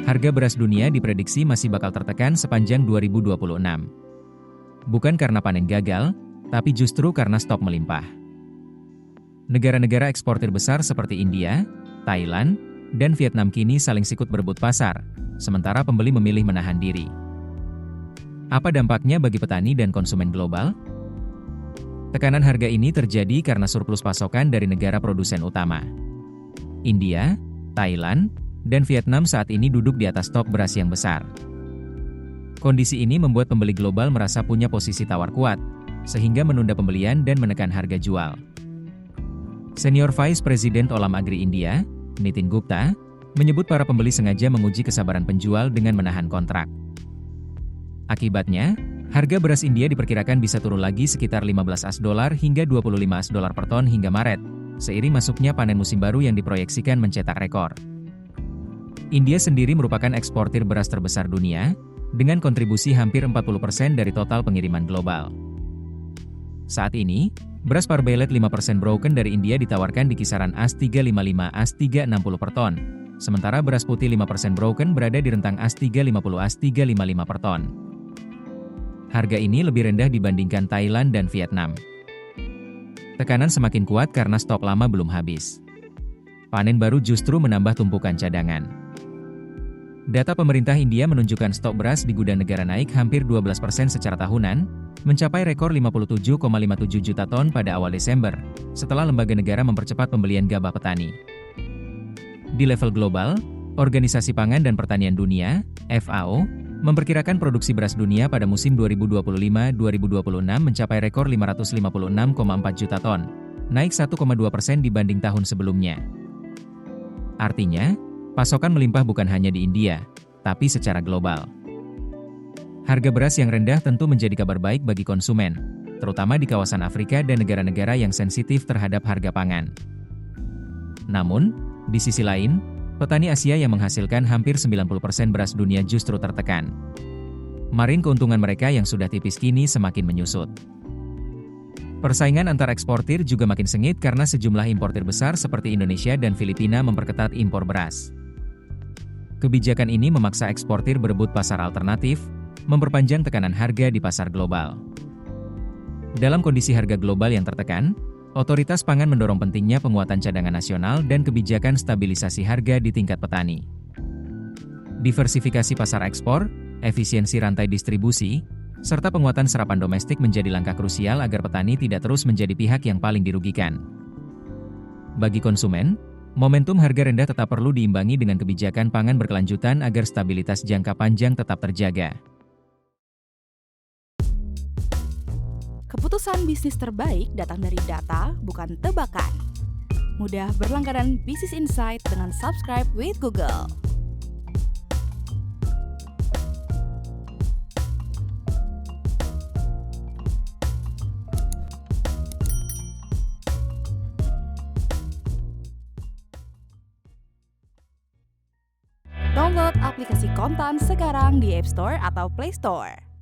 Harga beras dunia diprediksi masih bakal tertekan sepanjang 2026. Bukan karena panen gagal, tapi justru karena stok melimpah. Negara-negara eksportir besar seperti India, Thailand, dan Vietnam kini saling sikut berebut pasar, sementara pembeli memilih menahan diri. Apa dampaknya bagi petani dan konsumen global? Tekanan harga ini terjadi karena surplus pasokan dari negara produsen utama. India, Thailand, dan Vietnam saat ini duduk di atas stok beras yang besar. Kondisi ini membuat pembeli global merasa punya posisi tawar kuat, sehingga menunda pembelian dan menekan harga jual. Senior Vice President Olam Agri India, Nitin Gupta, menyebut para pembeli sengaja menguji kesabaran penjual dengan menahan kontrak. Akibatnya, harga beras India diperkirakan bisa turun lagi sekitar $15 hingga $25 per ton hingga Maret, seiring masuknya panen musim baru yang diproyeksikan mencetak rekor. India sendiri merupakan eksportir beras terbesar dunia, dengan kontribusi hampir 40% dari total pengiriman global. Saat ini, beras Parbelet 5% broken dari India ditawarkan di kisaran AS355-AS360 per ton, sementara beras putih 5% broken berada di rentang AS350-AS355 per ton. Harga ini lebih rendah dibandingkan Thailand dan Vietnam. Tekanan semakin kuat karena stok lama belum habis. Panen baru justru menambah tumpukan cadangan. Data pemerintah India menunjukkan stok beras di gudang negara naik hampir 12% secara tahunan, mencapai rekor 57,57 juta ton pada awal Desember, setelah lembaga negara mempercepat pembelian gabah petani. Di level global, Organisasi Pangan dan Pertanian Dunia, FAO, memperkirakan produksi beras dunia pada musim 2025-2026 mencapai rekor 556,4 juta ton, naik 1,2% dibanding tahun sebelumnya. Artinya, pasokan melimpah bukan hanya di India, tapi secara global. Harga beras yang rendah tentu menjadi kabar baik bagi konsumen, terutama di kawasan Afrika dan negara-negara yang sensitif terhadap harga pangan. Namun, di sisi lain, petani Asia yang menghasilkan hampir 90% beras dunia justru tertekan. Margin keuntungan mereka yang sudah tipis kini semakin menyusut. Persaingan antar eksportir juga makin sengit karena sejumlah importir besar seperti Indonesia dan Filipina memperketat impor beras. Kebijakan ini memaksa eksportir berebut pasar alternatif, memperpanjang tekanan harga di pasar global. Dalam kondisi harga global yang tertekan, otoritas pangan mendorong pentingnya penguatan cadangan nasional dan kebijakan stabilisasi harga di tingkat petani. Diversifikasi pasar ekspor, efisiensi rantai distribusi, serta penguatan serapan domestik menjadi langkah krusial agar petani tidak terus menjadi pihak yang paling dirugikan. Bagi konsumen, momentum harga rendah tetap perlu diimbangi dengan kebijakan pangan berkelanjutan agar stabilitas jangka panjang tetap terjaga. Keputusan bisnis terbaik datang dari data, bukan tebakan. Mudah berlangganan Business Insight dengan subscribe with Google. Download aplikasi Kontan sekarang di App Store atau Play Store.